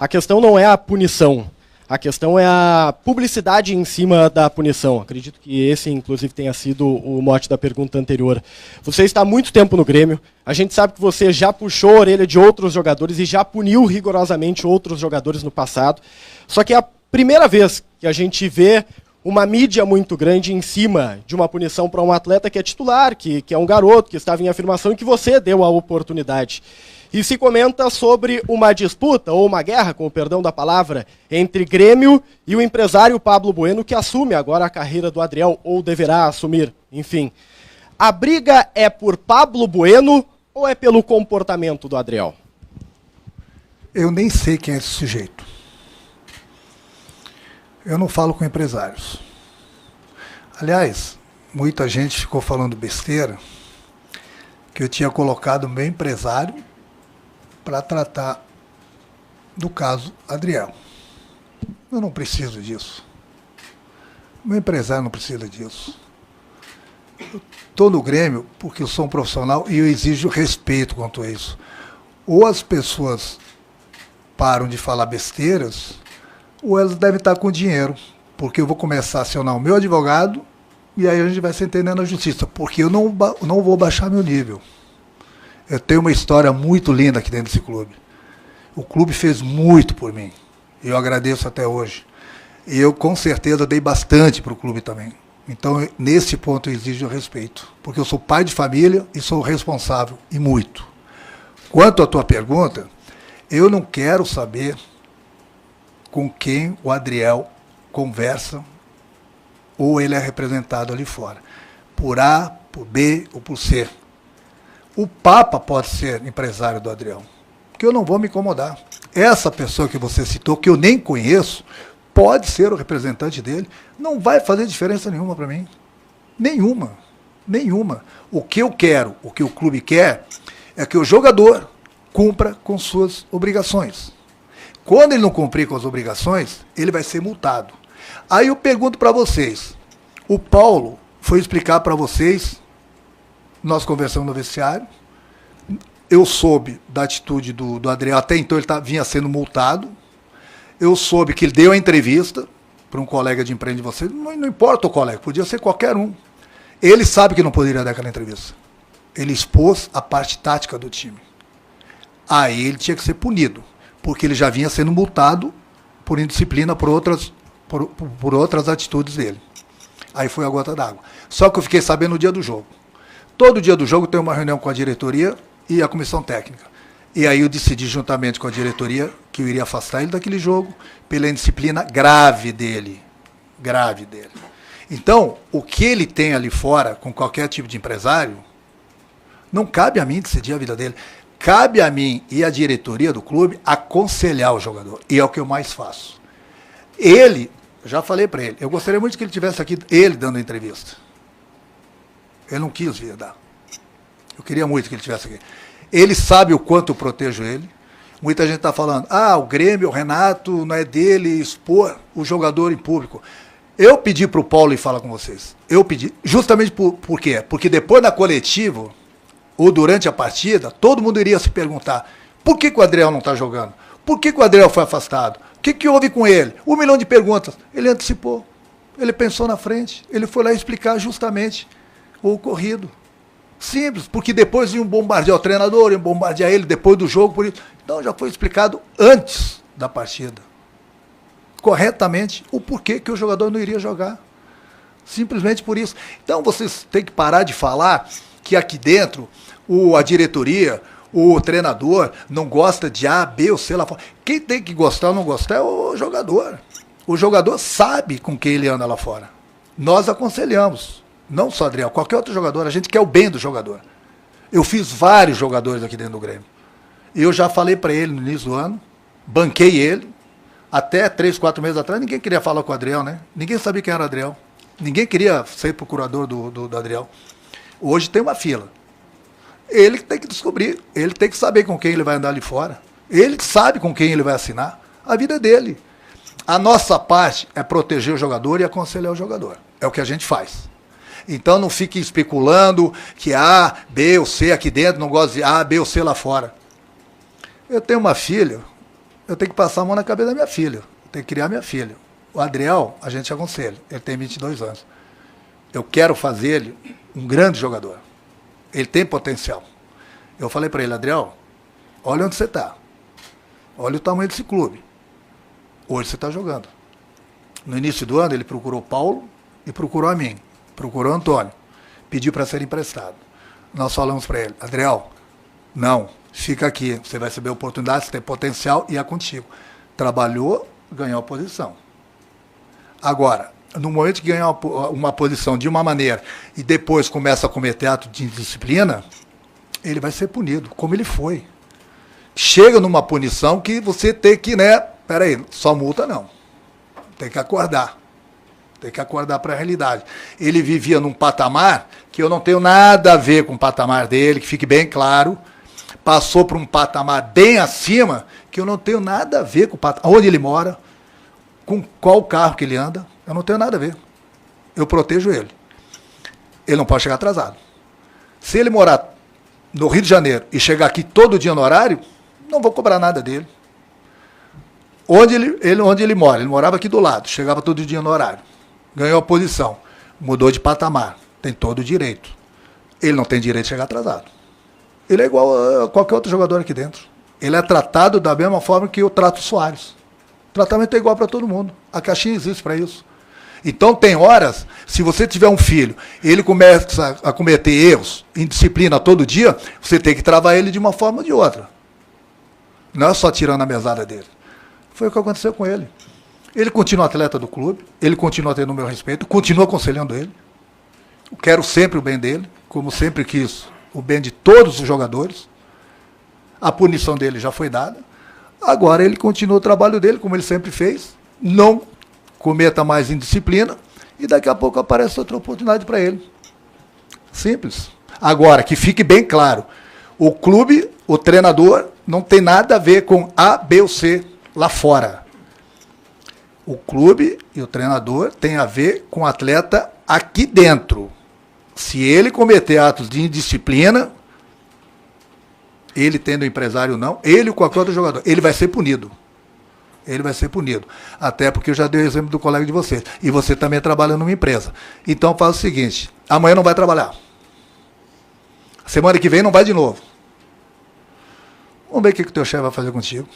A questão não é a punição. A questão é a publicidade em cima da punição. Acredito que esse, inclusive, tenha sido o mote da pergunta anterior. Você está há muito tempo no Grêmio. A gente sabe que você já puxou a orelha de outros jogadores e já puniu rigorosamente outros jogadores no passado. Só que é a primeira vez que a gente vê uma mídia muito grande em cima de uma punição para um atleta que é titular, que é um garoto, que estava em afirmação e que você deu a oportunidade. E se comenta sobre uma disputa, ou uma guerra, com o perdão da palavra, entre Grêmio e o empresário Pablo Bueno, que assume agora a carreira do Adriel, ou deverá assumir, enfim. A briga é por Pablo Bueno ou é pelo comportamento do Adriel? Eu nem sei quem é esse sujeito. Eu não falo com empresários. Aliás, muita gente ficou falando besteira que eu tinha colocado meu empresário para tratar do caso Adriel. Eu não preciso disso. Meu empresário não precisa disso. Eu estou no Grêmio porque eu sou um profissional e eu exijo respeito quanto a isso. Ou as pessoas param de falar besteiras, ou elas devem estar com dinheiro, porque eu vou começar a acionar o meu advogado e aí a gente vai se entender na justiça, porque eu não vou baixar meu nível. Eu tenho uma história muito linda aqui dentro desse clube. O clube fez muito por mim. E eu agradeço até hoje. E eu, com certeza, dei bastante para o clube também. Então, nesse ponto, eu exijo respeito. Porque eu sou pai de família e sou responsável, e muito. Quanto à tua pergunta, eu não quero saber com quem o Adriel conversa ou ele é representado ali fora. Por A, por B ou por C. O Papa pode ser empresário do Adriel, que eu não vou me incomodar. Essa pessoa que você citou, que eu nem conheço, pode ser o representante dele, não vai fazer diferença nenhuma para mim. Nenhuma. Nenhuma. O que eu quero, o que o clube quer, é que o jogador cumpra com suas obrigações. Quando ele não cumprir com as obrigações, ele vai ser multado. Aí eu pergunto para vocês, o Paulo foi explicar para vocês, nós conversamos no vestiário, eu soube da atitude do Adriel, até então ele vinha sendo multado, eu soube que ele deu a entrevista para um colega de imprensa de vocês, não importa o colega, podia ser qualquer um. Ele sabe que não poderia dar aquela entrevista. Ele expôs a parte tática do time. Aí ele tinha que ser punido, porque ele já vinha sendo multado por indisciplina por outras atitudes dele. Aí foi a gota d'água. Só que eu fiquei sabendo no dia do jogo. Todo dia do jogo tem uma reunião com a diretoria e a comissão técnica. E aí eu decidi juntamente com a diretoria que eu iria afastar ele daquele jogo pela indisciplina grave dele. Grave dele. Então, o que ele tem ali fora com qualquer tipo de empresário, não cabe a mim decidir a vida dele. Cabe a mim e a diretoria do clube aconselhar o jogador. E é o que eu mais faço. Ele, já falei para ele, eu gostaria muito que ele estivesse aqui, ele dando entrevista. Ele não quis vir dar. Eu queria muito que ele estivesse aqui. Ele sabe o quanto eu protejo ele. Muita gente está falando, o Grêmio, o Renato, não é dele expor o jogador em público. Eu pedi para o Paulo ir falar com vocês. Eu pedi, justamente por quê? Porque depois na coletiva, ou durante a partida, todo mundo iria se perguntar, por que o Adriel não está jogando? Por que o Adriel foi afastado? O que houve com ele? 1 milhão de perguntas. Ele antecipou. Ele pensou na frente. Ele foi lá explicar justamente o ocorrido. Simples, porque depois iam bombardear o treinador, iam bombardear ele depois do jogo. Por isso. Então já foi explicado antes da partida, corretamente, o porquê que o jogador não iria jogar. Simplesmente por isso. Então vocês têm que parar de falar que aqui dentro a diretoria, o treinador não gosta de A, B ou C lá fora. Quem tem que gostar ou não gostar é o jogador. O jogador sabe com quem ele anda lá fora. Nós aconselhamos. Não só Adriel, qualquer outro jogador, a gente quer o bem do jogador. Eu fiz vários jogadores aqui dentro do Grêmio. Eu já falei para ele no início do ano, banquei ele, até 3, 4 meses atrás, ninguém queria falar com o Adriel, né? Ninguém sabia quem era o Adriel. Ninguém queria ser procurador do Adriel. Hoje tem uma fila. Ele tem que descobrir, ele tem que saber com quem ele vai andar ali fora. Ele sabe com quem ele vai assinar. A vida é dele. A nossa parte é proteger o jogador e aconselhar o jogador. É o que a gente faz. Então não fique especulando que A, B ou C aqui dentro não gosta de A, B ou C lá fora. Eu tenho uma filha, eu tenho que passar a mão na cabeça da minha filha. Eu tenho que criar minha filha. O Adriel, a gente aconselha. Ele tem 22 anos. Eu quero fazer ele um grande jogador. Ele tem potencial. Eu falei para ele, Adriel, olha onde você está. Olha o tamanho desse clube. Hoje você está jogando. No início do ano, ele procurou o Paulo e procurou a mim. Procurou o Antônio. Pediu para ser emprestado. Nós falamos para ele, Adriel, não, fica aqui. Você vai receber oportunidade, você tem potencial e é contigo. Trabalhou, ganhou a posição. Agora, no momento que ganha uma posição de uma maneira e depois começa a cometer ato de indisciplina, ele vai ser punido, como ele foi. Chega numa punição que você tem que, peraí, só multa não. Tem que acordar. Tem que acordar para a realidade. Ele vivia num patamar que eu não tenho nada a ver com o patamar dele, que fique bem claro. Passou para um patamar bem acima, que eu não tenho nada a ver com o patamar. Onde ele mora, com qual carro que ele anda, eu não tenho nada a ver. Eu protejo ele. Ele não pode chegar atrasado. Se ele morar no Rio de Janeiro e chegar aqui todo dia no horário, não vou cobrar nada dele. Onde ele mora? Ele morava aqui do lado, chegava todo dia no horário. Ganhou a posição, mudou de patamar, tem todo o direito. Ele não tem direito de chegar atrasado. Ele é igual a qualquer outro jogador aqui dentro. Ele é tratado da mesma forma que eu trato o Soares. O tratamento é igual para todo mundo. A caixinha existe para isso. Então tem horas, se você tiver um filho, ele começa a cometer erros, indisciplina todo dia, você tem que travar ele de uma forma ou de outra. Não é só tirando a mesada dele. Foi o que aconteceu com ele. Ele continua atleta do clube, ele continua tendo o meu respeito, continua aconselhando ele. Eu quero sempre o bem dele, como sempre quis o bem de todos os jogadores. A punição dele já foi dada. Agora ele continua o trabalho dele, como ele sempre fez. Não cometa mais indisciplina e daqui a pouco aparece outra oportunidade para ele. Simples. Agora, que fique bem claro, o clube, o treinador, não tem nada a ver com A, B ou C lá fora. O clube e o treinador tem a ver com o atleta aqui dentro. Se ele cometer atos de indisciplina, ele tendo empresário ou não, ele ou qualquer outro jogador, ele vai ser punido. Ele vai ser punido. Até porque eu já dei o exemplo do colega de vocês. E você também trabalha numa empresa. Então faz o seguinte, amanhã não vai trabalhar. Semana que vem não vai de novo. Vamos ver o que o teu chefe vai fazer contigo.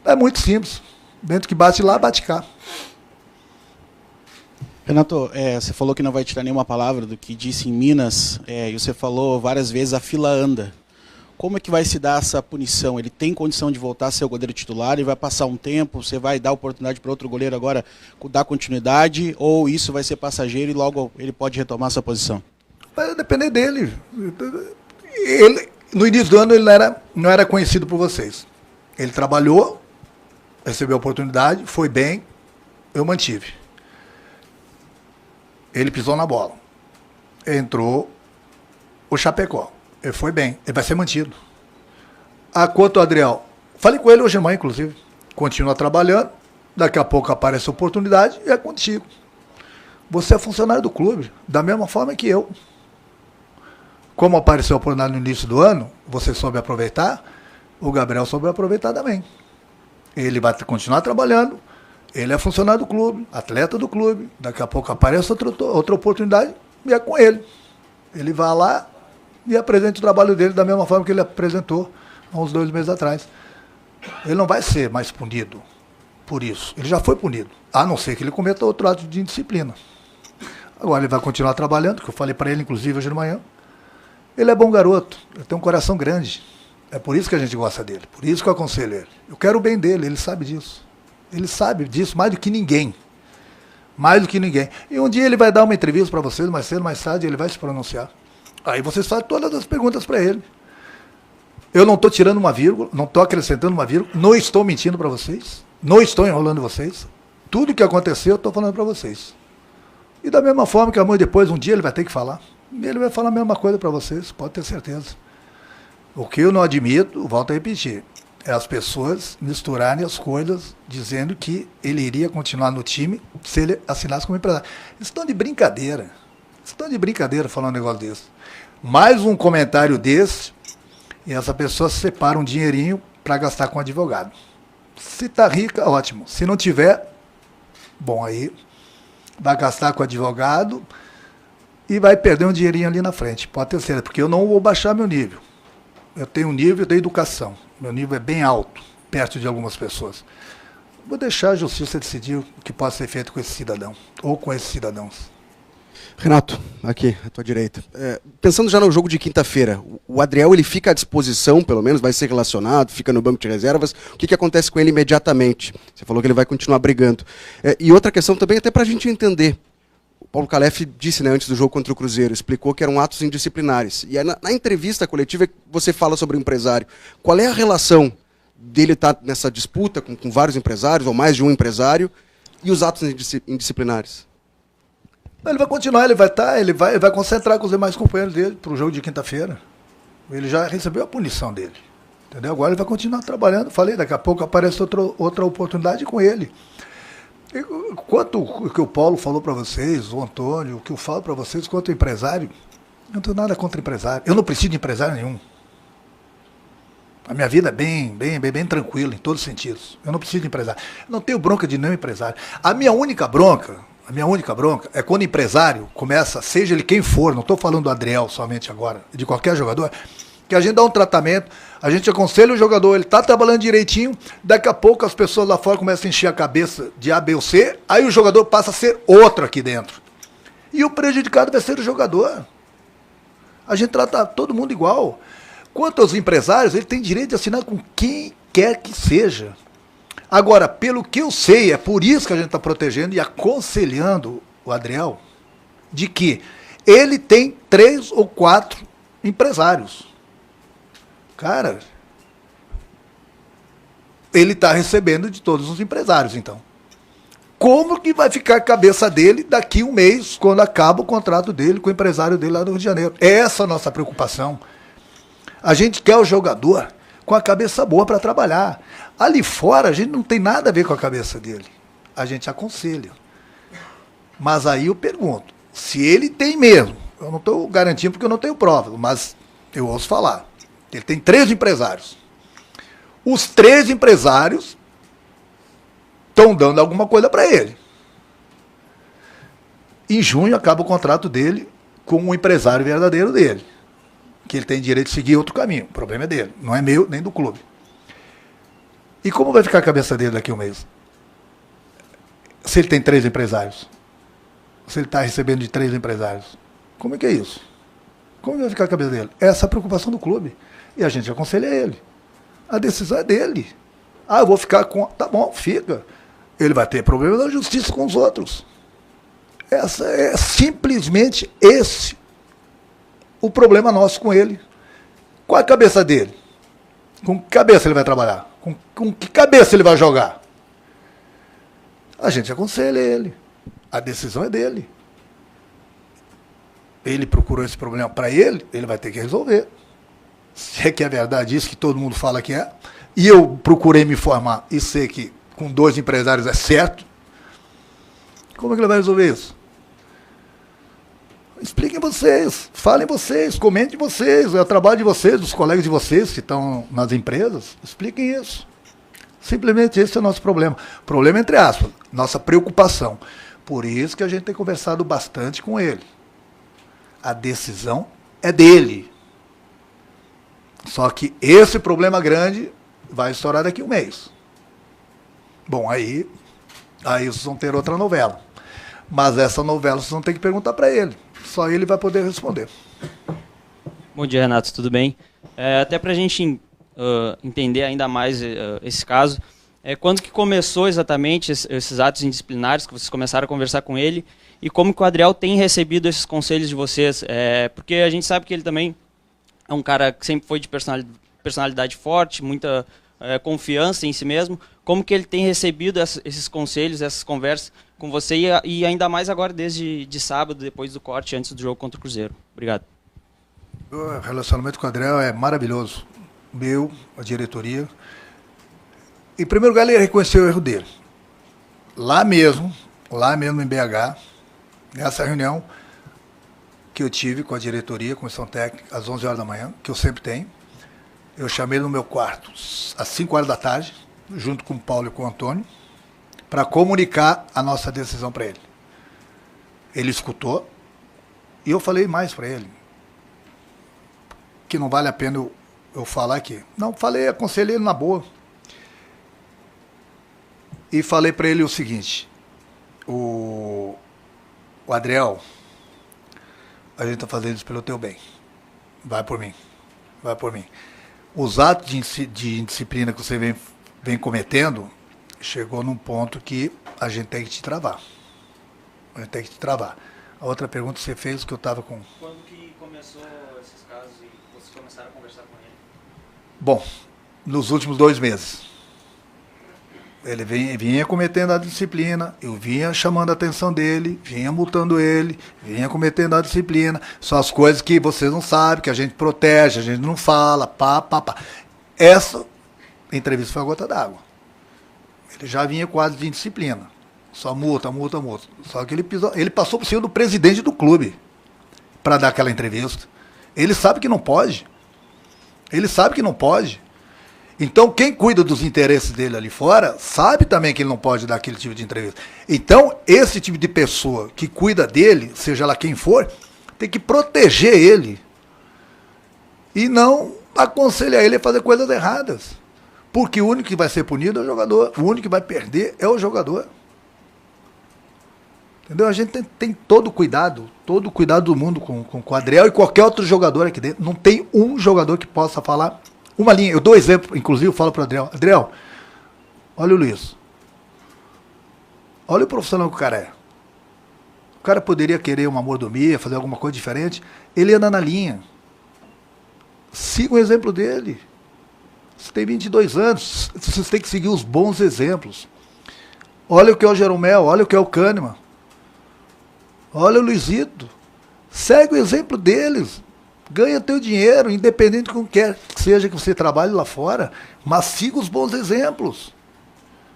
É muito simples. Dentro que bate lá, bate cá. Renato, você falou que não vai tirar nenhuma palavra do que disse em Minas, e você falou várias vezes, a fila anda. Como é que vai se dar essa punição? Ele tem condição de voltar a ser o goleiro titular e vai passar um tempo, você vai dar oportunidade para outro goleiro agora dar continuidade, ou isso vai ser passageiro e logo ele pode retomar sua posição? Vai depender dele. Ele, no início do ano ele não era conhecido por vocês. Ele trabalhou, recebeu a oportunidade, foi bem, eu mantive. Ele pisou na bola. Entrou o Chapecó. Ele foi bem. Ele vai ser mantido. Quanto ao Adriel, falei com ele hoje de manhã, inclusive. Continua trabalhando. Daqui a pouco aparece a oportunidade e é contigo. Você é funcionário do clube, da mesma forma que eu. Como apareceu a oportunidade no início do ano, você soube aproveitar, o Gabriel soube aproveitar também. Ele vai continuar trabalhando. Ele é funcionário do clube, atleta do clube. Daqui a pouco aparece outra oportunidade e é com ele. Ele vai lá e apresenta o trabalho dele da mesma forma que ele apresentou há uns 2 meses atrás. Ele não vai ser mais punido por isso. Ele já foi punido, a não ser que ele cometa outro ato de indisciplina. Agora ele vai continuar trabalhando, que eu falei para ele, inclusive, hoje de manhã. Ele é bom garoto, ele tem um coração grande. É por isso que a gente gosta dele, por isso que eu aconselho ele. Eu quero o bem dele, ele sabe disso. Ele sabe disso mais do que ninguém. Mais do que ninguém. E um dia ele vai dar uma entrevista para vocês, mais cedo, mais tarde, ele vai se pronunciar. Aí vocês fazem todas as perguntas para ele. Eu não estou tirando uma vírgula, não estou acrescentando uma vírgula, não estou mentindo para vocês, não estou enrolando vocês. Tudo que aconteceu eu estou falando para vocês. E da mesma forma que amanhã depois, um dia ele vai ter que falar. Ele vai falar a mesma coisa para vocês, pode ter certeza. O que eu não admito, volto a repetir, é as pessoas misturarem as coisas, dizendo que ele iria continuar no time se ele assinasse como empresário. Eles estão de brincadeira. Eles estão de brincadeira falando um negócio desse. Mais um comentário desse, e essa pessoa separa um dinheirinho para gastar com advogado. Se está rica, ótimo. Se não tiver, bom, aí vai gastar com advogado e vai perder um dinheirinho ali na frente. Pode ter certeza, porque eu não vou baixar meu nível. Eu tenho um nível de educação. Meu nível é bem alto, perto de algumas pessoas. Vou deixar a justiça decidir o que pode ser feito com esse cidadão, ou com esses cidadãos. Renato, aqui, à tua direita. Pensando já no jogo de quinta-feira, o Adriel ele fica à disposição, pelo menos, vai ser relacionado, fica no banco de reservas. O que acontece com ele imediatamente? Você falou que ele vai continuar brigando. E outra questão também, até para a gente entender. O Paulo Calef disse, né, antes do jogo contra o Cruzeiro, explicou que eram atos indisciplinares. E na entrevista coletiva você fala sobre o empresário. Qual é a relação dele estar nessa disputa com vários empresários, ou mais de um empresário, e os atos indisciplinares? Ele vai continuar, ele vai concentrar com os demais companheiros dele para o jogo de quinta-feira. Ele já recebeu a punição dele. Entendeu? Agora ele vai continuar trabalhando. Falei, daqui a pouco aparece outra oportunidade com ele. Quanto o que o Paulo falou para vocês, o Antônio, o que eu falo para vocês quanto empresário, eu não tenho nada contra empresário. Eu não preciso de empresário nenhum. A minha vida é bem tranquila em todos os sentidos. Eu não preciso de empresário. Eu não tenho bronca de nenhum empresário. A minha única bronca é quando o empresário começa, seja ele quem for, não estou falando do Adriel somente agora, de qualquer jogador, que a gente dá um tratamento, a gente aconselha o jogador, ele está trabalhando direitinho, daqui a pouco as pessoas lá fora começam a encher a cabeça de A, B ou C, aí o jogador passa a ser outro aqui dentro. E o prejudicado vai ser o jogador. A gente trata todo mundo igual. Quanto aos empresários, ele tem direito de assinar com quem quer que seja. Agora, pelo que eu sei, é por isso que a gente está protegendo e aconselhando o Adriel, de que ele tem 3 ou 4 empresários. Cara, ele está recebendo de todos os empresários, então. Como que vai ficar a cabeça dele daqui um mês, quando acaba o contrato dele com o empresário dele lá no Rio de Janeiro? Essa é a nossa preocupação. A gente quer o jogador com a cabeça boa para trabalhar. Ali fora, a gente não tem nada a ver com a cabeça dele. A gente aconselha. Mas aí eu pergunto, se ele tem mesmo, eu não estou garantindo porque eu não tenho prova, mas eu ouço falar. Ele tem 3 empresários. Os 3 empresários estão dando alguma coisa para ele. Em junho acaba o contrato dele com o empresário verdadeiro dele. Que ele tem direito de seguir outro caminho. O problema é dele, não é meu nem do clube. E como vai ficar a cabeça dele daqui a um mês? Se ele tem 3 empresários. Se ele está recebendo de 3 empresários. Como é que é isso? Como vai ficar a cabeça dele? Essa é a preocupação do clube. E a gente aconselha ele. A decisão é dele. Ah, eu vou ficar com... Tá bom, fica. Ele vai ter problema na justiça com os outros. Essa é simplesmente esse o problema nosso com ele. Qual é a cabeça dele? Com que cabeça ele vai trabalhar? Com que cabeça ele vai jogar? A gente aconselha ele. A decisão é dele. Ele procurou esse problema para ele, ele vai ter que resolver. Se é que é verdade isso que todo mundo fala que é, e eu procurei me informar e sei que com 2 empresários é certo, como é que ele vai resolver isso? Expliquem vocês, falem vocês, comentem vocês, é o trabalho de vocês, dos colegas de vocês que estão nas empresas, expliquem isso. Simplesmente esse é o nosso problema. Problema entre aspas, nossa preocupação. Por isso que a gente tem conversado bastante com ele. A decisão é dele. Só que esse problema grande vai estourar daqui a um mês. Bom, aí vocês vão ter outra novela. Mas essa novela vocês vão ter que perguntar para ele. Só ele vai poder responder. Bom dia, Renato, tudo bem? Até para a gente entender ainda mais esse caso, quando que começou exatamente esses atos indisciplinares, que vocês começaram a conversar com ele, e como que o Adriel tem recebido esses conselhos de vocês? Porque a gente sabe que ele também é um cara que sempre foi de personalidade forte, muita confiança em si mesmo. Como que ele tem recebido esses conselhos, essas conversas com você, e ainda mais agora desde sábado, depois do corte, antes do jogo contra o Cruzeiro? Obrigado. O relacionamento com o Adriel é maravilhoso. Meu, a diretoria. Em primeiro lugar, ele reconheceu o erro dele. Lá mesmo em BH, nessa reunião que eu tive com a diretoria, comissão técnica, às 11 horas da manhã, que eu sempre tenho, Eu chamei ele no meu quarto às 5 horas da tarde, junto com o Paulo e com o Antônio, para comunicar a nossa decisão para ele. Ele escutou e eu falei mais para ele, que não vale a pena eu falar aqui. Não, falei, aconselhei ele na boa. E falei para ele o seguinte, o Adriel, a gente está fazendo isso pelo teu bem. Vai por mim. Vai por mim. Os atos de indisciplina que você vem cometendo, chegou num ponto que a gente tem que te travar. A gente tem que te travar. A outra pergunta que você fez, que eu estava com... Quando que começou esses casos e vocês começaram a conversar com ele? Bom, nos últimos 2 meses. Ele vinha cometendo a disciplina, eu vinha chamando a atenção dele, vinha multando ele, vinha cometendo a disciplina. São as coisas que vocês não sabem, que a gente protege, a gente não fala, pá. Essa entrevista foi a gota d'água. Ele já vinha quase de indisciplina. Só multa. Só que ele passou por cima do presidente do clube para dar aquela entrevista. Ele sabe que não pode. Então, quem cuida dos interesses dele ali fora, sabe também que ele não pode dar aquele tipo de entrevista. Então, esse tipo de pessoa que cuida dele, seja lá quem for, tem que proteger ele. E não aconselhar ele a fazer coisas erradas. Porque o único que vai ser punido é o jogador. O único que vai perder é o jogador. Entendeu? A gente tem todo o cuidado do mundo com o Adriel e qualquer outro jogador aqui dentro. Não tem um jogador que possa falar uma linha. Eu dou exemplo, inclusive eu falo para o Adriel. Adriel, olha o Luiz. Olha o profissional que o cara é. O cara poderia querer uma mordomia, fazer alguma coisa diferente. Ele anda na linha. Siga o exemplo dele. Você tem 22 anos, vocês têm que seguir os bons exemplos. Olha o que é o Jeromel, olha o que é o Kahneman. Olha o Luizito. Segue o exemplo deles. Ganha teu dinheiro, independente de como quer que seja que você trabalhe lá fora, mas siga os bons exemplos.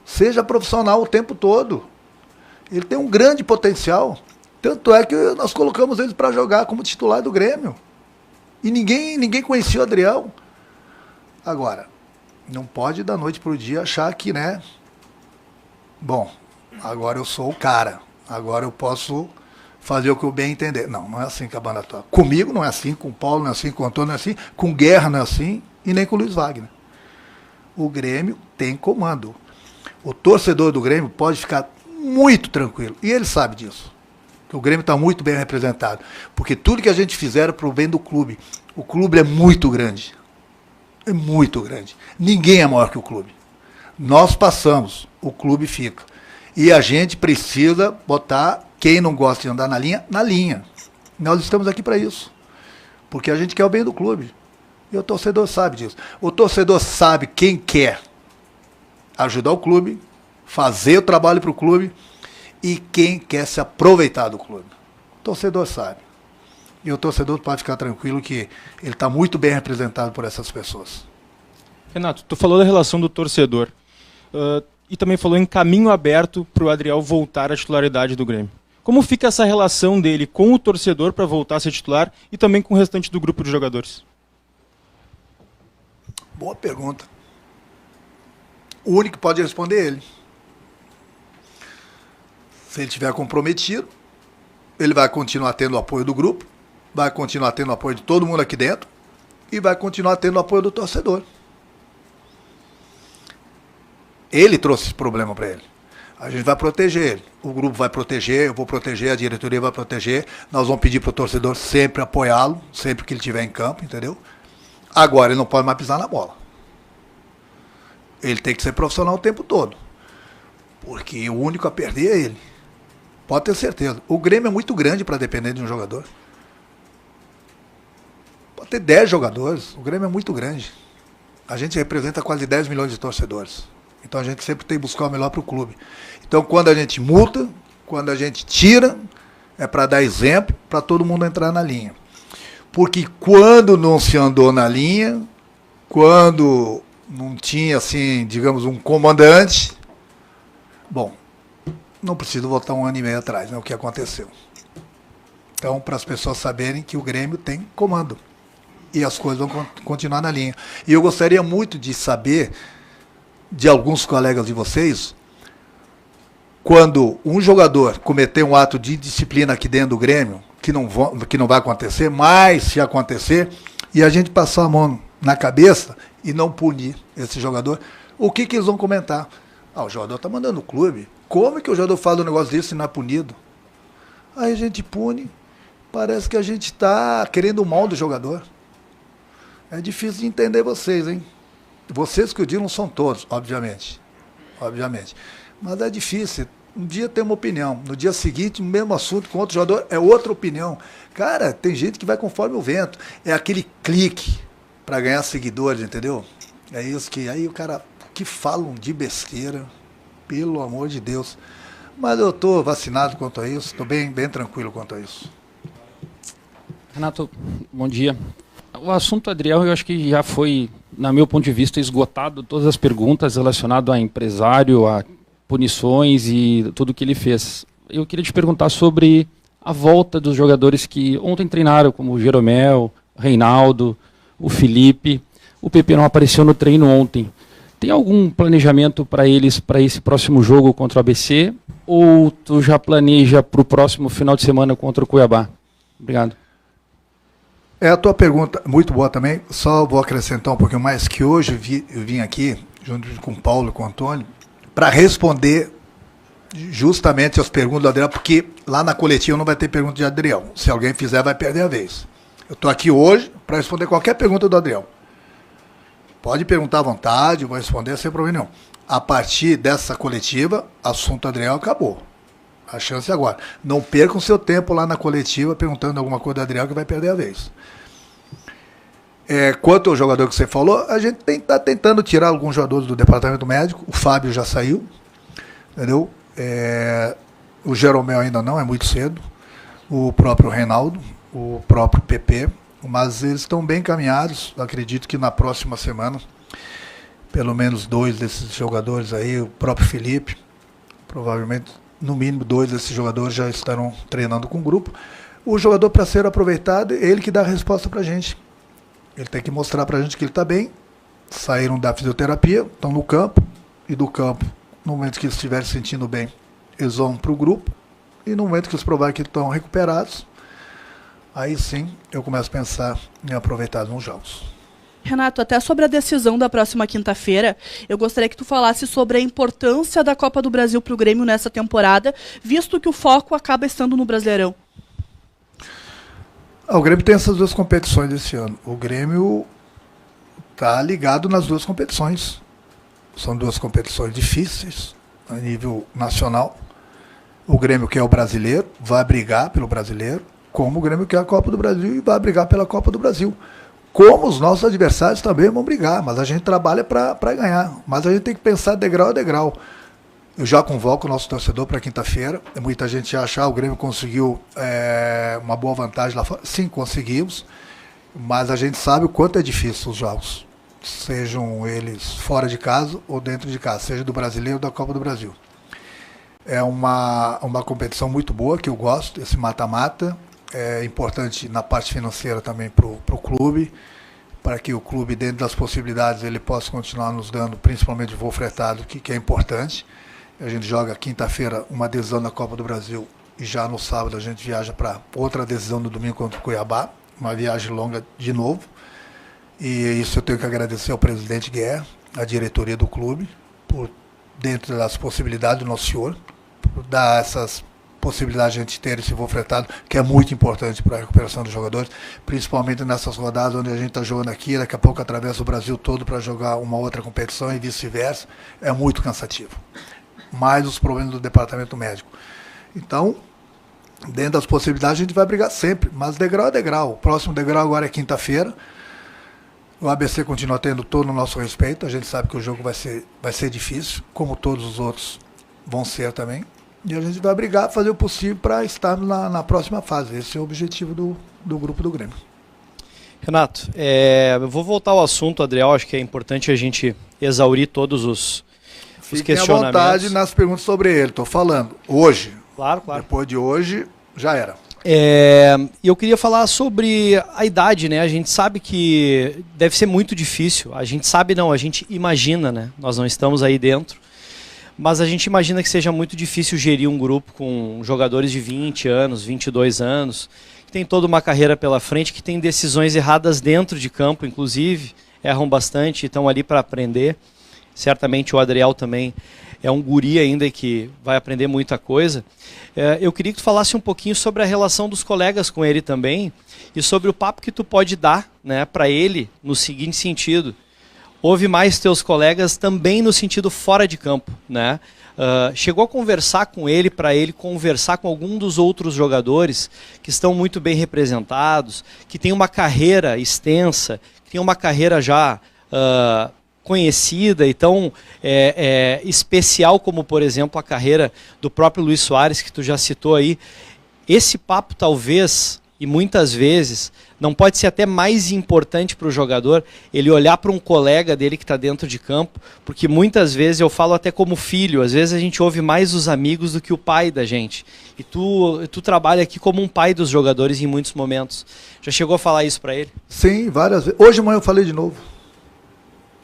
Seja profissional o tempo todo. Ele tem um grande potencial. Tanto é que nós colocamos ele para jogar como titular do Grêmio. E ninguém conhecia o Adriel. Agora, não pode da noite para o dia achar que, né? Bom, agora eu sou o cara. Agora eu posso fazer o que eu bem entender. Não é assim que a banda toca. Comigo não é assim, com o Paulo não é assim, com o Antônio não é assim, com Guerra não é assim e nem com o Luiz Wagner. O Grêmio tem comando. O torcedor do Grêmio pode ficar muito tranquilo. E ele sabe disso. O Grêmio está muito bem representado. Porque tudo que a gente fizer é para o bem do clube. O clube é muito grande. É muito grande. Ninguém é maior que o clube. Nós passamos, o clube fica. E a gente precisa botar quem não gosta de andar na linha. Nós estamos aqui para isso. Porque a gente quer o bem do clube. E o torcedor sabe disso. O torcedor sabe quem quer ajudar o clube, fazer o trabalho para o clube e quem quer se aproveitar do clube. O torcedor sabe. E o torcedor pode ficar tranquilo que ele está muito bem representado por essas pessoas. Renato, tu falou da relação do torcedor e também falou em caminho aberto para o Adriel voltar à titularidade do Grêmio. Como fica essa relação dele com o torcedor para voltar a ser titular e também com o restante do grupo de jogadores? Boa pergunta. O único que pode responder é ele. Se ele estiver comprometido, ele vai continuar tendo o apoio do grupo, vai continuar tendo o apoio de todo mundo aqui dentro e vai continuar tendo o apoio do torcedor. Ele trouxe esse problema para ele. A gente vai proteger ele. O grupo vai proteger, eu vou proteger, a diretoria vai proteger. Nós vamos pedir para o torcedor sempre apoiá-lo, sempre que ele estiver em campo, entendeu? Agora, ele não pode mais pisar na bola. Ele tem que ser profissional o tempo todo. Porque o único a perder é ele. Pode ter certeza. O Grêmio é muito grande para depender de um jogador. Pode ter 10 jogadores. O Grêmio é muito grande. A gente representa quase 10 milhões de torcedores. Então a gente sempre tem que buscar o melhor para o clube. Então quando a gente multa, quando a gente tira, é para dar exemplo para todo mundo entrar na linha. Porque quando não se andou na linha, quando não tinha, assim, digamos, um comandante, bom, não preciso voltar 1 ano e meio atrás, né, o que aconteceu. Então, para as pessoas saberem que o Grêmio tem comando. e as coisas vão continuar na linha. E eu gostaria muito de saber de alguns colegas de vocês, quando um jogador cometer um ato de indisciplina aqui dentro do Grêmio, que não vai acontecer, mas se acontecer, e a gente passar a mão na cabeça e não punir esse jogador, o que eles vão comentar? Ah, o jogador está mandando o clube. Como é que o jogador fala um negócio desse e não é punido? Aí a gente pune, parece que a gente está querendo o mal do jogador. É difícil de entender vocês, hein? Vocês que eu digo não são todos, obviamente. Mas é difícil. Um dia tem uma opinião, no dia seguinte, o mesmo assunto com outro jogador, é outra opinião. Cara, tem gente que vai conforme o vento. É aquele clique para ganhar seguidores, entendeu? É isso que... Aí o cara que falam de besteira, pelo amor de Deus. Mas eu estou vacinado quanto a isso, estou bem tranquilo quanto a isso. Renato, bom dia. O assunto Adriel, eu acho que já foi, na meu ponto de vista, esgotado todas as perguntas relacionadas a empresário, a punições e tudo que ele fez. Eu queria te perguntar sobre a volta dos jogadores que ontem treinaram, como o Jeromel, Reinaldo, o Felipe. O PP não apareceu no treino ontem. Tem algum planejamento para eles, para esse próximo jogo contra o ABC? Ou tu já planeja para o próximo final de semana contra o Cuiabá? Obrigado. É a tua pergunta muito boa também. Só vou acrescentar um pouquinho mais, que hoje eu vim aqui, junto com o Paulo e com o Antônio, para responder justamente as perguntas do Adriel, porque lá na coletiva não vai ter pergunta de Adriel. Se alguém fizer, vai perder a vez. Eu estou aqui hoje para responder qualquer pergunta do Adriel. Pode perguntar à vontade, eu vou responder sem problema nenhum. A partir dessa coletiva, assunto Adriel acabou. A chance é agora. Não percam seu tempo lá na coletiva perguntando alguma coisa do Adriel que vai perder a vez. Quanto ao jogador que você falou, a gente está tentando tirar alguns jogadores do departamento médico. O Fábio já saiu, entendeu? O Jeromel ainda não, é muito cedo. O próprio Reinaldo, o próprio PP. Mas eles estão bem encaminhados. Acredito que na próxima semana, pelo menos 2 desses jogadores aí, o próprio Felipe, provavelmente, no mínimo 2 desses jogadores já estarão treinando com o grupo. O jogador, para ser aproveitado, é ele que dá a resposta para a gente. Ele tem que mostrar para a gente que ele está bem. Saíram da fisioterapia, estão no campo, e do campo, no momento que eles estiverem se sentindo bem, eles vão para o grupo, e no momento que eles provarem que estão recuperados, aí sim eu começo a pensar em aproveitar nos jogos. Renato, até sobre a decisão da próxima quinta-feira, eu gostaria que tu falasse sobre a importância da Copa do Brasil para o Grêmio nessa temporada, visto que o foco acaba estando no Brasileirão. O Grêmio tem essas 2 competições esse ano. O Grêmio está ligado nas 2 competições. São 2 competições difíceis a nível nacional. O Grêmio, que é o brasileiro, vai brigar pelo brasileiro, como o Grêmio, que é a Copa do Brasil, e vai brigar pela Copa do Brasil. Como os nossos adversários também vão brigar, mas a gente trabalha para ganhar. Mas a gente tem que pensar degrau a degrau. Eu já convoco o nosso torcedor para quinta-feira. Muita gente acha que o Grêmio conseguiu uma boa vantagem lá fora. Sim, conseguimos, mas a gente sabe o quanto é difícil os jogos, sejam eles fora de casa ou dentro de casa, seja do Brasileiro ou da Copa do Brasil. É uma competição muito boa, que eu gosto, esse mata-mata. É importante na parte financeira também para o clube, para que o clube, dentro das possibilidades, ele possa continuar nos dando, principalmente voo fretado, que é importante. A gente joga quinta-feira uma decisão da Copa do Brasil e já no sábado a gente viaja para outra decisão no domingo contra o Cuiabá, uma viagem longa de novo. E isso eu tenho que agradecer ao presidente Guerra, à diretoria do clube, por, dentro das possibilidades do nosso senhor, por dar essas possibilidade de a gente ter esse voo fretado, que é muito importante para a recuperação dos jogadores, principalmente nessas rodadas onde a gente está jogando aqui, daqui a pouco atravessa o Brasil todo para jogar uma outra competição e vice-versa, é muito cansativo. Mais os problemas do departamento médico. Então, dentro das possibilidades, a gente vai brigar sempre, mas degrau a degrau. O próximo degrau agora é quinta-feira. O ABC continua tendo todo o nosso respeito, a gente sabe que o jogo vai ser difícil, como todos os outros vão ser também. E a gente vai brigar, fazer o possível para estarmos na próxima fase. Esse é o objetivo do grupo do Grêmio. Renato, eu vou voltar ao assunto, Adriel. Acho que é importante a gente exaurir todos os questionamentos. Fiquem à vontade nas perguntas sobre ele. Estou falando hoje. Claro. Depois de hoje, já era. E eu queria falar sobre a idade, né? A gente sabe que deve ser muito difícil. A gente sabe não, a gente imagina, né? Nós não estamos aí dentro. Mas a gente imagina que seja muito difícil gerir um grupo com jogadores de 20 anos, 22 anos, que tem toda uma carreira pela frente, que tem decisões erradas dentro de campo, inclusive, erram bastante e estão ali para aprender. Certamente o Adriel também é um guri ainda que vai aprender muita coisa. Eu queria que tu falasse um pouquinho sobre a relação dos colegas com ele também e sobre o papo que tu pode dar, né, para ele no seguinte sentido. Ouve mais teus colegas também no sentido fora de campo, né? Chegou a conversar com ele, para ele conversar com algum dos outros jogadores que estão muito bem representados, que tem uma carreira extensa, que tem uma carreira já conhecida e tão especial como, por exemplo, a carreira do próprio Luis Soares, que tu já citou aí. Esse papo talvez, e muitas vezes, não pode ser até mais importante para o jogador ele olhar para um colega dele que está dentro de campo, porque muitas vezes, eu falo até como filho, às vezes a gente ouve mais os amigos do que o pai da gente. E tu trabalha aqui como um pai dos jogadores em muitos momentos. Já chegou a falar isso para ele? Sim, várias vezes. Hoje de manhã eu falei de novo.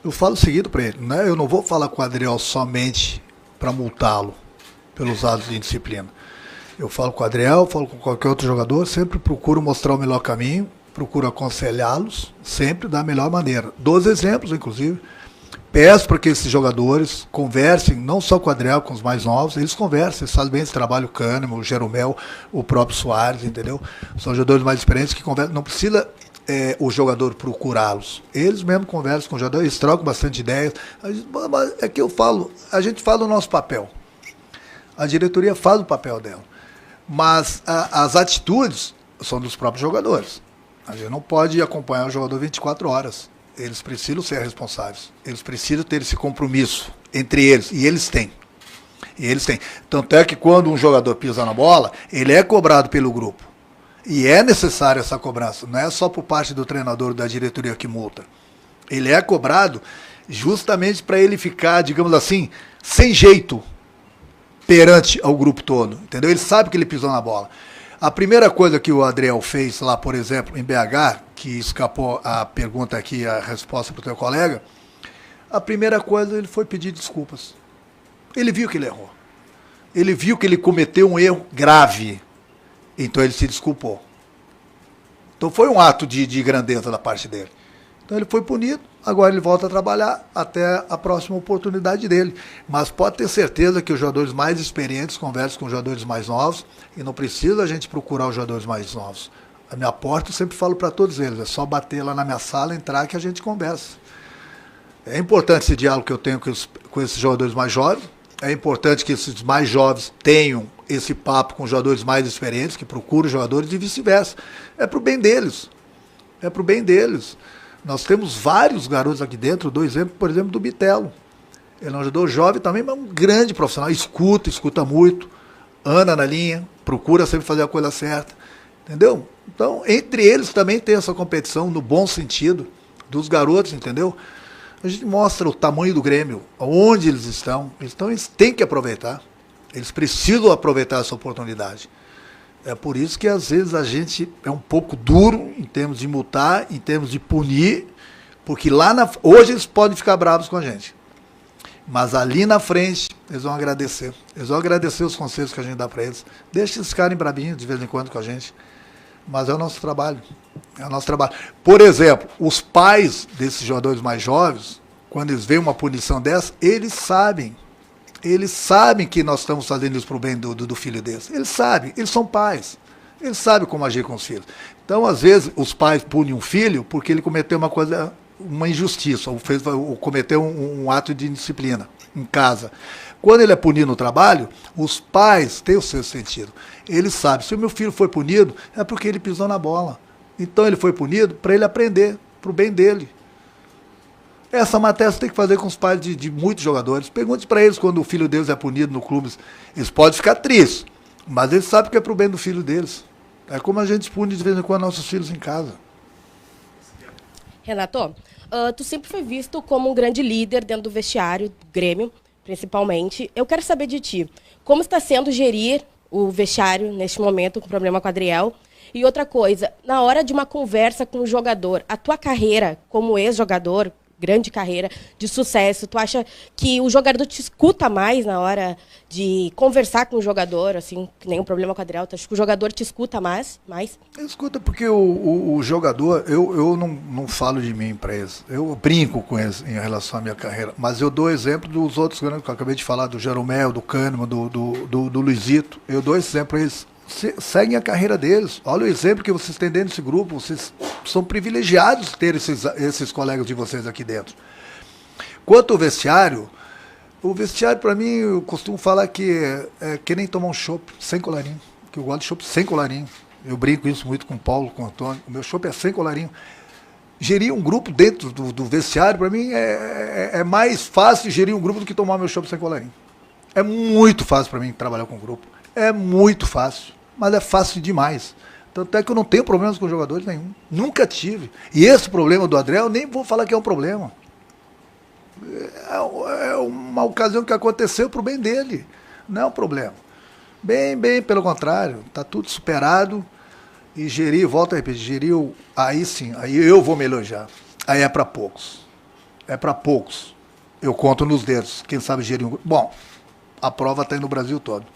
Eu falo seguido para ele, né? Eu não vou falar com o Adriel somente para multá-lo pelos atos de indisciplina. Eu falo com o Adriel, falo com qualquer outro jogador, sempre procuro mostrar o melhor caminho, procuro aconselhá-los, sempre da melhor maneira. Dou os exemplos, inclusive. Peço para que esses jogadores conversem, não só com o Adriel, com os mais novos, eles conversem, eles fazem bem esse trabalho, o Kahneman, o Jeromel, o próprio Soares, entendeu? São jogadores mais experientes que conversam, não precisa o jogador procurá-los. Eles mesmo conversam com o jogador, eles trocam bastante ideias. Mas é que eu falo, a gente fala o nosso papel. A diretoria faz o papel dela. Mas as atitudes são dos próprios jogadores. A gente não pode acompanhar o jogador 24 horas. Eles precisam ser responsáveis. Eles precisam ter esse compromisso entre eles. E eles têm. E eles têm. Tanto é que quando um jogador pisa na bola, ele é cobrado pelo grupo. E é necessária essa cobrança. Não é só por parte do treinador da diretoria que multa. Ele é cobrado justamente para ele ficar, digamos assim, sem jeito perante ao grupo todo, entendeu? Ele sabe que ele pisou na bola. A primeira coisa que o Adriel fez lá, por exemplo, em BH, que escapou a pergunta aqui, a resposta para o teu colega, a primeira coisa ele foi pedir desculpas. Ele viu que ele errou. Ele viu que ele cometeu um erro grave. Então ele se desculpou. Então foi um ato de grandeza da parte dele. Então ele foi punido, agora ele volta a trabalhar até a próxima oportunidade dele. Mas pode ter certeza que os jogadores mais experientes conversam com os jogadores mais novos e não precisa a gente procurar os jogadores mais novos. A minha porta eu sempre falo para todos eles, é só bater lá na minha sala, entrar que a gente conversa. É importante esse diálogo que eu tenho com esses jogadores mais jovens, é importante que esses mais jovens tenham esse papo com os jogadores mais experientes, que procuram os jogadores e vice-versa. É para o bem deles. É para o bem deles. Nós temos vários garotos aqui dentro, dou exemplo, por exemplo, do Bitelo. Ele é um jogador jovem também, mas um grande profissional. Escuta muito, anda na linha, procura sempre fazer a coisa certa. Entendeu? Então, entre eles também tem essa competição, no bom sentido, dos garotos, entendeu? A gente mostra o tamanho do Grêmio, onde eles estão. Eles têm que aproveitar. Eles precisam aproveitar essa oportunidade. É por isso que, às vezes, a gente é um pouco duro em termos de multar, em termos de punir, porque hoje eles podem ficar bravos com a gente. Mas ali na frente, eles vão agradecer. Eles vão agradecer os conselhos que a gente dá para eles. Deixa eles ficarem brabinhos de vez em quando com a gente. Mas é o nosso trabalho. É o nosso trabalho. Por exemplo, os pais desses jogadores mais jovens, quando eles veem uma punição dessa, eles sabem. Eles sabem que nós estamos fazendo isso para o bem do filho deles. Eles sabem, eles são pais. Eles sabem como agir com os filhos. Então, às vezes, os pais punem um filho porque ele cometeu uma injustiça, ou cometeu um ato de indisciplina em casa. Quando ele é punido no trabalho, os pais têm o seu sentido. Eles sabem, se o meu filho foi punido, é porque ele pisou na bola. Então, ele foi punido para ele aprender, para o bem dele. Essa matéria você tem que fazer com os pais de muitos jogadores. Pergunte para eles quando o filho deles é punido no clube. Eles podem ficar tristes, mas eles sabem que é para o bem do filho deles. É como a gente pune de vez em quando nossos filhos em casa. Renato, tu sempre foi visto como um grande líder dentro do vestiário do Grêmio, principalmente. Eu quero saber de ti, como está sendo gerir o vestiário neste momento com problema com o Adriel. E outra coisa, na hora de uma conversa com o jogador, a tua carreira como ex-jogador, grande carreira de sucesso, tu acha que o jogador te escuta mais na hora de conversar com o jogador, assim, que nem um problema com o Adriel, tu acha que o jogador te escuta mais? Escuta, porque o jogador, eu não falo de mim para eles, eu brinco com eles em relação à minha carreira, mas eu dou exemplo dos outros que eu acabei de falar, do Jeromel, do Kahneman, do Luizito, eu dou exemplo para eles. Seguem a carreira deles. Olha o exemplo que vocês têm dentro desse grupo. Vocês são privilegiados de ter esses colegas de vocês aqui dentro. Quanto ao vestiário, o vestiário, para mim, eu costumo falar que é que nem tomar um chopp sem colarinho. Que eu gosto de chopp sem colarinho. Eu brinco isso muito com o Paulo, com o Antônio. O meu chopp é sem colarinho. Gerir um grupo dentro do vestiário, para mim, é mais fácil gerir um grupo do que tomar meu chopp sem colarinho. É muito fácil para mim trabalhar com o grupo. É muito fácil, mas é fácil demais. Tanto é que eu não tenho problemas com jogadores nenhum. Nunca tive. E esse problema do Adriel, nem vou falar que é um problema. É uma ocasião que aconteceu para o bem dele. Não é um problema. Bem pelo contrário. Está tudo superado. E gerir, volto a repetir, geriu, aí sim, aí eu vou me elogiar. Aí é para poucos. É para poucos. Eu conto nos dedos. Quem sabe gerir um grupo. Bom, a prova está aí no Brasil todo.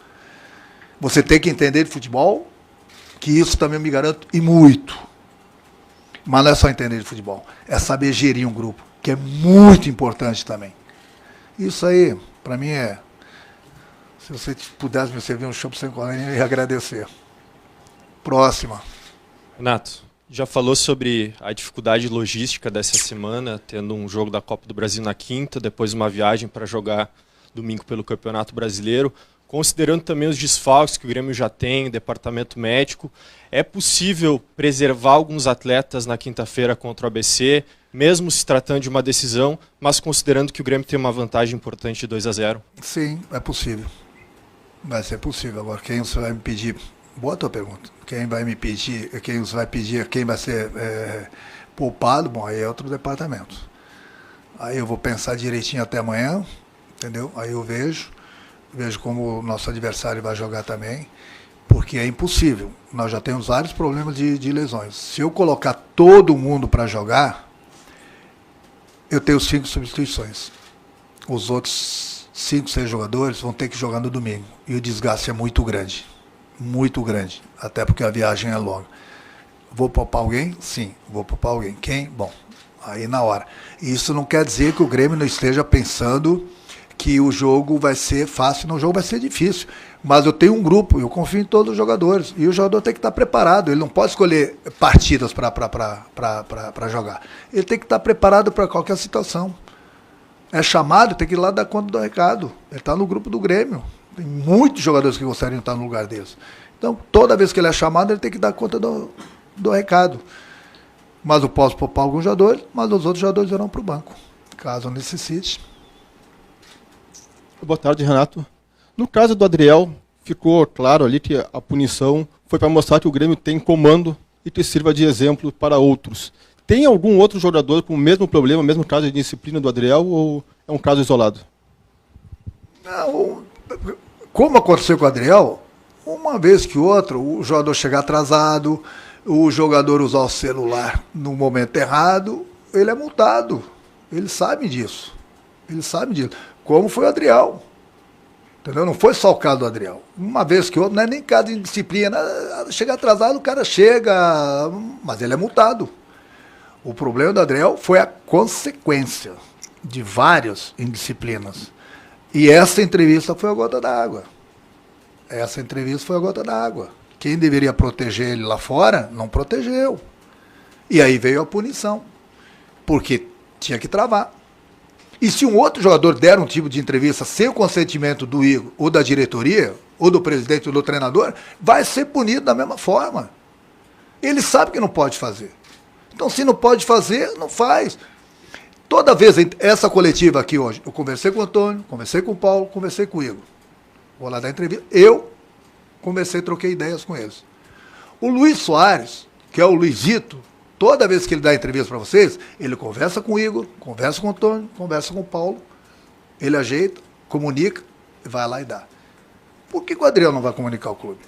Você tem que entender de futebol, que isso também eu me garanto, e muito. Mas não é só entender de futebol, é saber gerir um grupo, que é muito importante também. Isso aí, para mim, se você pudesse me servir um chopp sem colarinho, eu ia agradecer. Próxima. Renato, já falou sobre a dificuldade logística dessa semana, tendo um jogo da Copa do Brasil na quinta, depois uma viagem para jogar domingo pelo Campeonato Brasileiro. Considerando também os desfalques que o Grêmio já tem, o departamento médico, é possível preservar alguns atletas na quinta-feira contra o ABC, mesmo se tratando de uma decisão, mas considerando que o Grêmio tem uma vantagem importante de 2-0? Sim, é possível. Vai ser possível. Agora, quem você vai me pedir? Boa tua pergunta. Quem vai me pedir, quem você vai pedir, quem vai ser poupado? Bom, aí é outro departamento. Aí eu vou pensar direitinho até amanhã, entendeu? Aí eu vejo como o nosso adversário vai jogar também, porque é impossível. Nós já temos vários problemas de lesões. Se eu colocar todo mundo para jogar, eu tenho 5 substituições. Os outros 5, 6 jogadores vão ter que jogar no domingo. E o desgaste é muito grande. Muito grande. Até porque a viagem é longa. Vou poupar alguém? Sim, vou poupar alguém. Quem? Bom, aí na hora. Isso não quer dizer que o Grêmio não esteja pensando que o jogo vai ser fácil, não, o jogo vai ser difícil. Mas eu tenho um grupo, eu confio em todos os jogadores. E o jogador tem que estar preparado, ele não pode escolher partidas para jogar. Ele tem que estar preparado para qualquer situação. É chamado, tem que ir lá dar conta do recado. Ele está no grupo do Grêmio. Tem muitos jogadores que gostariam de estar no lugar deles. Então, toda vez que ele é chamado, ele tem que dar conta do recado. Mas eu posso poupar alguns jogadores, mas os outros jogadores irão para o banco, caso necessite. Boa tarde, Renato. No caso do Adriel, ficou claro ali que a punição foi para mostrar que o Grêmio tem comando e que sirva de exemplo para outros. Tem algum outro jogador com o mesmo problema, mesmo caso de disciplina do Adriel, ou é um caso isolado? Não, como aconteceu com o Adriel, uma vez que outra, o jogador chegar atrasado, o jogador usar o celular no momento errado, ele é multado. Ele sabe disso. Ele sabe disso. Como foi o Adriel. Entendeu? Não foi só o caso do Adriel. Uma vez que outra, não é nem caso de disciplina. Chega atrasado, o cara chega, mas ele é multado. O problema do Adriel foi a consequência de várias indisciplinas. E essa entrevista foi a gota d'água. Essa entrevista foi a gota d'água. Quem deveria proteger ele lá fora, não protegeu. E aí veio a punição. Porque tinha que travar. E se um outro jogador der um tipo de entrevista sem o consentimento do Igor, ou da diretoria, ou do presidente, ou do treinador, vai ser punido da mesma forma. Ele sabe que não pode fazer. Então, se não pode fazer, não faz. Toda vez, essa coletiva aqui hoje, eu conversei com o Antônio, conversei com o Paulo, conversei com o Igor. Vou lá dar entrevista. Eu conversei, troquei ideias com eles. O Luiz Soares, que é o Luizito, toda vez que ele dá entrevista para vocês, ele conversa com o Igor, conversa com o Antônio, conversa com o Paulo, ele ajeita, comunica, vai lá e dá. Por que o Adriel não vai comunicar o clube?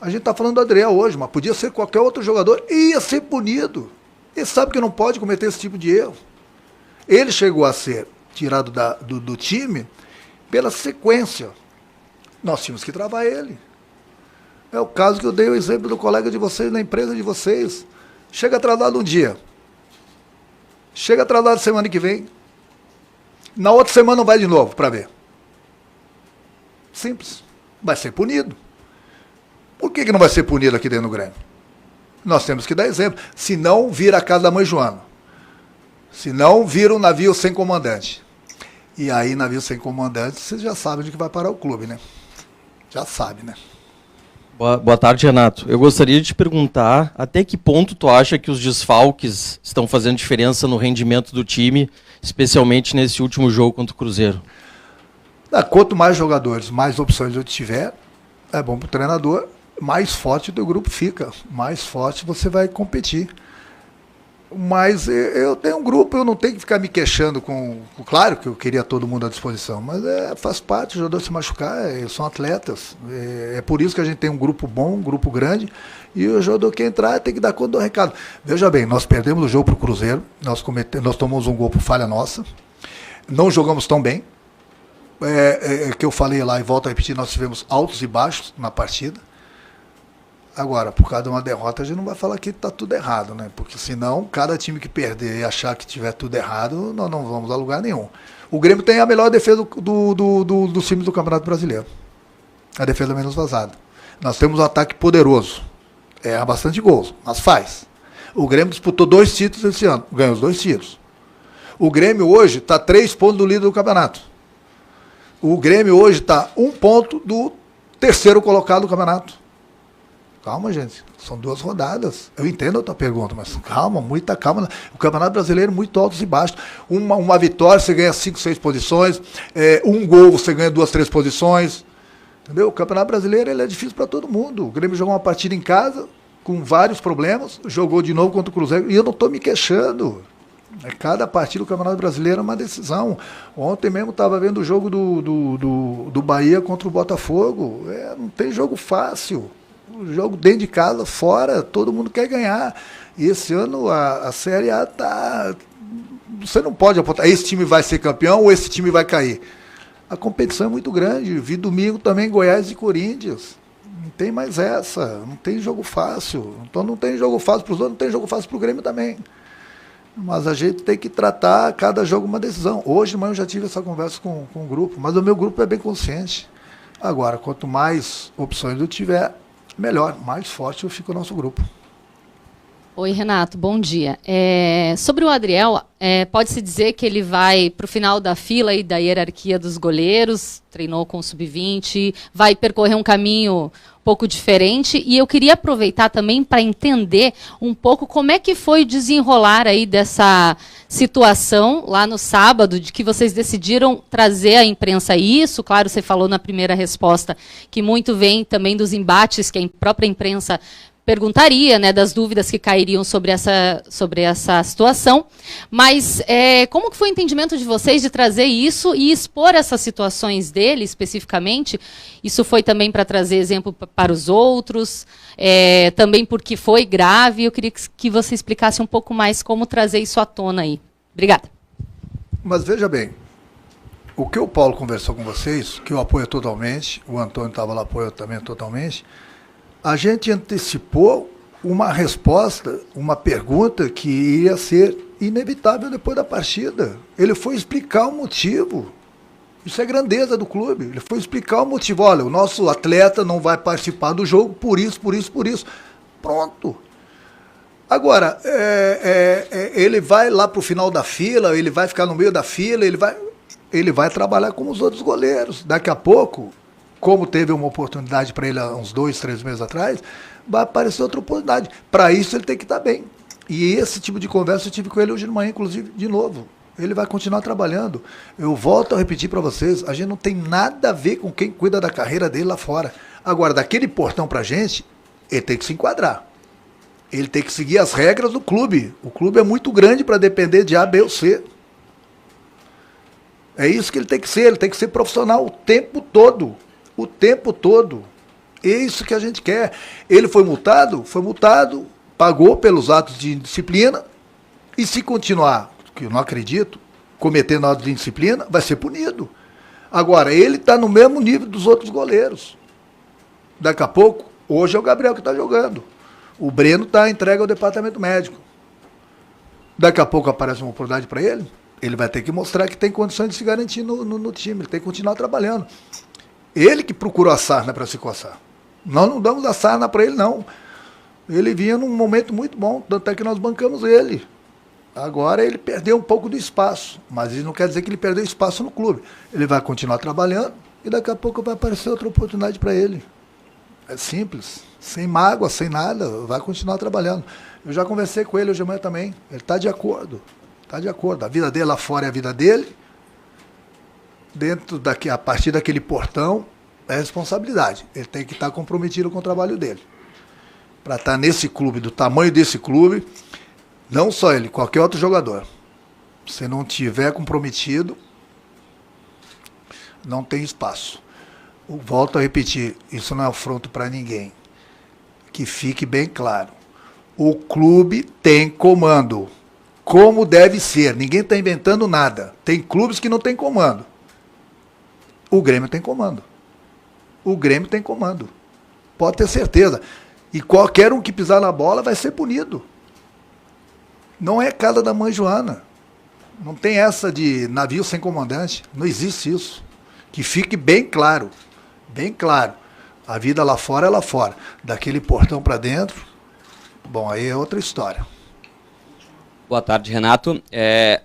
A gente está falando do Adriel hoje, mas podia ser qualquer outro jogador e ia ser punido. Ele sabe que não pode cometer esse tipo de erro. Ele chegou a ser tirado do time pela sequência. Nós tínhamos que travar ele. É o caso que eu dei o exemplo do colega de vocês, na empresa de vocês. Chega atrasado um dia. Chega atrasado semana que vem. Na outra semana não vai de novo para ver. Simples. Vai ser punido. Por que não vai ser punido aqui dentro do Grêmio? Nós temos que dar exemplo. Senão, vira a casa da mãe Joana. Senão, vira um navio sem comandante. E aí, navio sem comandante, vocês já sabem de que vai parar o clube, né? Já sabe, né? Boa tarde, Renato. Eu gostaria de te perguntar até que ponto tu acha que os desfalques estão fazendo diferença no rendimento do time, especialmente nesse último jogo contra o Cruzeiro? Quanto mais jogadores, mais opções eu tiver, é bom para o treinador, mais forte o teu grupo fica, mais forte você vai competir. Mas eu tenho um grupo, eu não tenho que ficar me queixando com... Claro que eu queria todo mundo à disposição, mas faz parte o jogador se machucar, são atletas. É por isso que a gente tem um grupo bom, um grupo grande, e o jogador que entrar tem que dar conta do recado. Veja bem, nós perdemos o jogo para o Cruzeiro, nós tomamos um gol por falha nossa, não jogamos tão bem, que eu falei lá e volto a repetir, nós tivemos altos e baixos na partida. Agora, por causa de uma derrota, a gente não vai falar que está tudo errado, né? Porque senão, cada time que perder e achar que tiver tudo errado, nós não vamos a lugar nenhum. O Grêmio tem a melhor defesa dos times do Campeonato Brasileiro. A defesa menos vazada. Nós temos um ataque poderoso. Erra bastante gols, mas faz. O Grêmio disputou 2 títulos esse ano. Ganhou os 2 títulos. O Grêmio hoje está 3 pontos do líder do campeonato. O Grêmio hoje está 1 ponto do 3º colocado do campeonato. Calma, gente. São 2 rodadas. Eu entendo a tua pergunta, mas calma, muita calma. O Campeonato Brasileiro muito altos e baixos. Uma vitória, você ganha 5, 6 posições. Um gol, você ganha 2, 3 posições. Entendeu? O Campeonato Brasileiro ele é difícil para todo mundo. O Grêmio jogou uma partida em casa, com vários problemas. Jogou de novo contra o Cruzeiro. E eu não estou me queixando. Cada partida do Campeonato Brasileiro é uma decisão. Ontem mesmo estava vendo o jogo do Bahia contra o Botafogo. Não tem jogo fácil. O jogo dentro de casa, fora, todo mundo quer ganhar. E esse ano a Série A tá... Você não pode apontar, esse time vai ser campeão ou esse time vai cair. A competição é muito grande. Vi domingo também Goiás e Corinthians. Não tem mais essa. Não tem jogo fácil. Então não tem jogo fácil para os outros, não tem jogo fácil para o Grêmio também. Mas a gente tem que tratar cada jogo uma decisão. Hoje de manhã eu já tive essa conversa com o grupo, mas o meu grupo é bem consciente. Agora, quanto mais opções eu tiver, melhor, mais forte fica o nosso grupo. Oi, Renato, bom dia. Sobre o Adriel, pode-se dizer que ele vai para o final da fila aí da hierarquia dos goleiros, treinou com o Sub-20, vai percorrer um caminho um pouco diferente, e eu queria aproveitar também para entender um pouco como é que foi o desenrolar aí dessa situação lá no sábado, de que vocês decidiram trazer à imprensa isso. Claro, você falou na primeira resposta que muito vem também dos embates que a própria imprensa perguntaria, né, das dúvidas que cairiam sobre essa situação, mas como que foi o entendimento de vocês de trazer isso e expor essas situações dele especificamente? Isso foi também para trazer exemplo para os outros, também porque foi grave. Eu queria que você explicasse um pouco mais como trazer isso à tona aí. Obrigada. Mas veja bem, o que o Paulo conversou com vocês, que eu apoio totalmente, o Antônio estava lá, apoio também totalmente. A gente antecipou uma resposta, uma pergunta que ia ser inevitável depois da partida. Ele foi explicar o motivo. Isso é grandeza do clube. Ele foi explicar o motivo. Olha, o nosso atleta não vai participar do jogo por isso, por isso, por isso. Pronto. Agora, ele vai lá para o final da fila, ele vai ficar no meio da fila, ele vai trabalhar como os outros goleiros. Daqui a pouco, como teve uma oportunidade para ele há uns 2, 3 meses atrás, vai aparecer outra oportunidade. Para isso ele tem que estar bem. E esse tipo de conversa eu tive com ele hoje de manhã, inclusive, de novo. Ele vai continuar trabalhando. Eu volto a repetir para vocês, a gente não tem nada a ver com quem cuida da carreira dele lá fora. Agora, daquele portão para a gente, ele tem que se enquadrar. Ele tem que seguir as regras do clube. O clube é muito grande para depender de A, B ou C. É isso que ele tem que ser profissional o tempo todo. o tempo todo. É isso que a gente quer. Ele foi multado, pagou pelos atos de indisciplina, e se continuar, que eu não acredito, cometendo atos de indisciplina, vai ser punido. Agora, ele está no mesmo nível dos outros goleiros. Daqui a pouco, hoje é o Gabriel que está jogando. O Breno está entregue ao departamento médico. Daqui a pouco aparece uma oportunidade para ele, ele vai ter que mostrar que tem condições de se garantir no time, ele tem que continuar trabalhando. Ele que procurou a sarna para se coçar. Nós não damos a sarna para ele, não. Ele vinha num momento muito bom, tanto é que nós bancamos ele. Agora ele perdeu um pouco do espaço, mas isso não quer dizer que ele perdeu espaço no clube. Ele vai continuar trabalhando e daqui a pouco vai aparecer outra oportunidade para ele. É simples, sem mágoa, sem nada, vai continuar trabalhando. Eu já conversei com ele hoje de manhã também, ele está de acordo, está de acordo. A vida dele lá fora é a vida dele, dentro daqui, a partir daquele portão, é responsabilidade. Ele tem que estar comprometido com o trabalho dele. Para estar nesse clube, do tamanho desse clube, não só ele, qualquer outro jogador. Se não tiver comprometido, não tem espaço. Volto a repetir, isso não é afronto para ninguém. Que fique bem claro. O clube tem comando. Como deve ser. Ninguém está inventando nada. Tem clubes que não tem comando. O Grêmio tem comando. O Grêmio tem comando. Pode ter certeza. E qualquer um que pisar na bola vai ser punido. Não é casa da mãe Joana. Não tem essa de navio sem comandante. Não existe isso. Que fique bem claro. Bem claro. A vida lá fora é lá fora. Daquele portão para dentro, bom, aí é outra história. Boa tarde, Renato.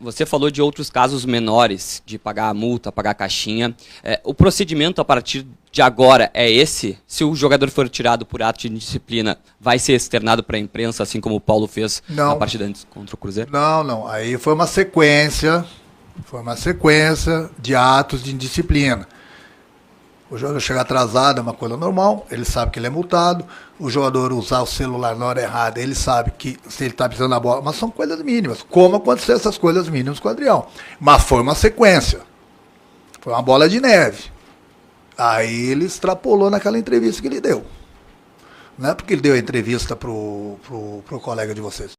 Você falou de outros casos menores, de pagar a multa, pagar a caixinha. O procedimento a partir de agora é esse? Se o jogador for tirado por ato de indisciplina, vai ser externado para a imprensa, assim como o Paulo fez na partida antes contra o Cruzeiro? Não. Aí foi uma sequência de atos de indisciplina. O jogador chegar atrasado é uma coisa normal, ele sabe que ele é multado. O jogador usar o celular na hora errada, ele sabe que se ele está pisando na bola, mas são coisas mínimas. Como aconteceu essas coisas mínimas com o Adriel. Mas foi uma sequência. Foi uma bola de neve. Aí ele extrapolou naquela entrevista que ele deu. Não é porque ele deu a entrevista pro colega de vocês.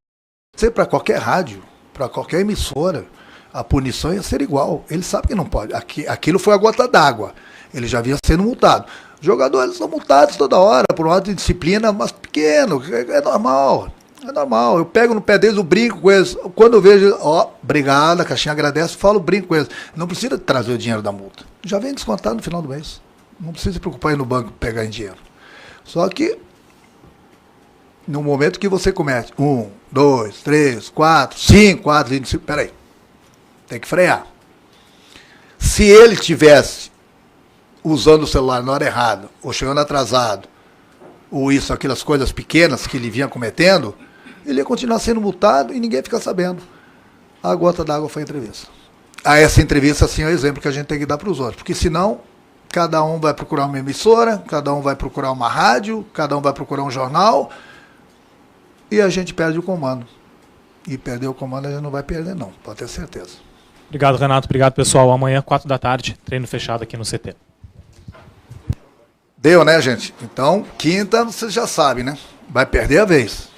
Para qualquer rádio, para qualquer emissora, a punição ia ser igual. Ele sabe que não pode. Aquilo foi a gota d'água. Ele já vinha sendo multado. Os jogadores são multados toda hora por um ato de disciplina, mas pequeno, é normal. É normal. Eu pego no pé deles, eu brinco com eles. Quando eu vejo, obrigado, a caixinha agradece, falo, brinco com eles. Não precisa trazer o dinheiro da multa. Já vem descontado no final do mês. Não precisa se preocupar em ir no banco pegar em dinheiro. Só que, no momento que você comete 1, 2, 3, 4, 5 atos de disciplina, peraí, tem que frear. Se ele tivesse usando o celular na hora errada, ou chegando atrasado, ou isso, aquelas coisas pequenas que ele vinha cometendo, ele ia continuar sendo multado e ninguém ia ficar sabendo. A gota d'água foi a entrevista. Essa entrevista, assim, é o exemplo que a gente tem que dar para os outros, porque senão, cada um vai procurar uma emissora, cada um vai procurar uma rádio, cada um vai procurar um jornal, e a gente perde o comando. E perder o comando a gente não vai perder, não, pode ter certeza. Obrigado, Renato. Obrigado, pessoal. Amanhã, 4 da tarde, treino fechado aqui no CT. Deu, né, gente? Então, quinta, vocês já sabem, né? Vai perder a vez.